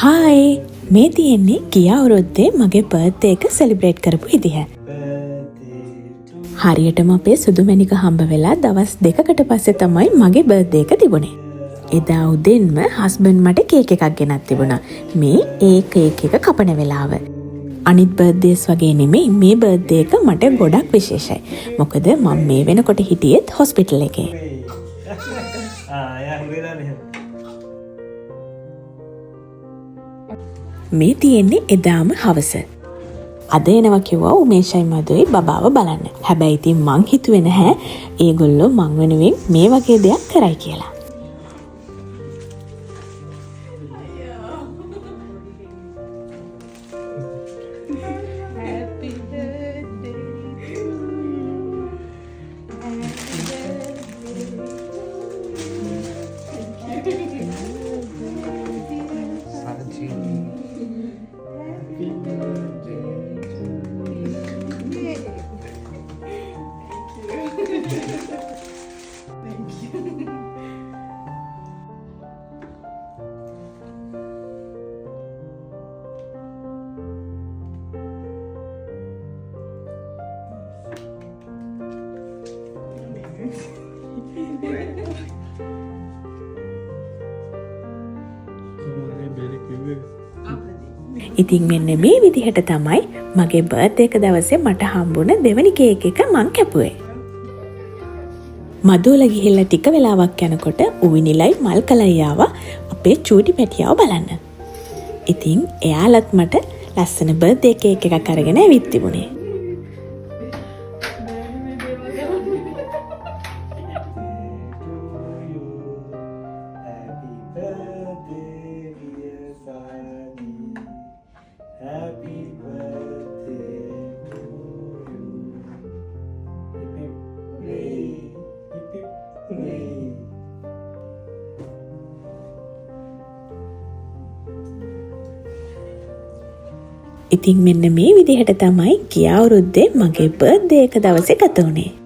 Hi මේ තියෙන්නේ ගිය අවුරුද්දේ මගේ බර්ත්ඩේ එක සෙලිබ්‍රේට් කරපු විදිහ. හරියටම අපේ සුදුමැණික හම්බ වෙලා දවස් 2කට පස්සේ තමයි මගේ බර්ත්ඩේ එක තිබුණේ. එදා උදෙන්ම හස්බන්ඩ් මට කේක් එකක් ගෙනත් තිබුණා. මේ ඒ කේක් එක කපන වෙලාව. අනිත් බර්ත්ඩේස් වගේ නෙමෙයි මේ බර්ත්ඩේ එක මට ගොඩක් විශේෂයි. මොකද මම මේ වෙනකොට හිටියෙත් හොස්පිටල් එකේ. මේ තියෙන්නේ එදාම හවස. අද එනවා කිව්වා උමේෂයි මදුයි බබාව බලන්න. හැබැයි ඉතින් මං හිතුවේ නැහැ ඒගොල්ලෝ මං වෙනුවෙන් මේ වගේ දෙයක් කරයි කියලා. ඉතින් මෙන්න මේ විදිහට තමයි මගේ බර්ත්ඩේ එක දවසේ මට හම්බුණ දෙවනි කේක් එක මං කැපුවේ. මදුවල ගිහිල්ලා ටික වෙලාවක් යනකොට උවිනිලයි මල්කලයි ආවා අපේ චූටි පැටියාව බලන්න. ඉතින් එයාලත් මට ලස්සන බර්ත්ඩේ කේක් එකක් අරගෙන ඇවිත් තිබුණේ. ඉතින් මෙන්න මේ විදිහට තමයි ගිය අවුරුද්දේ මගේ බර්ත්ඩේ එක දවසේ ගත වුණේ.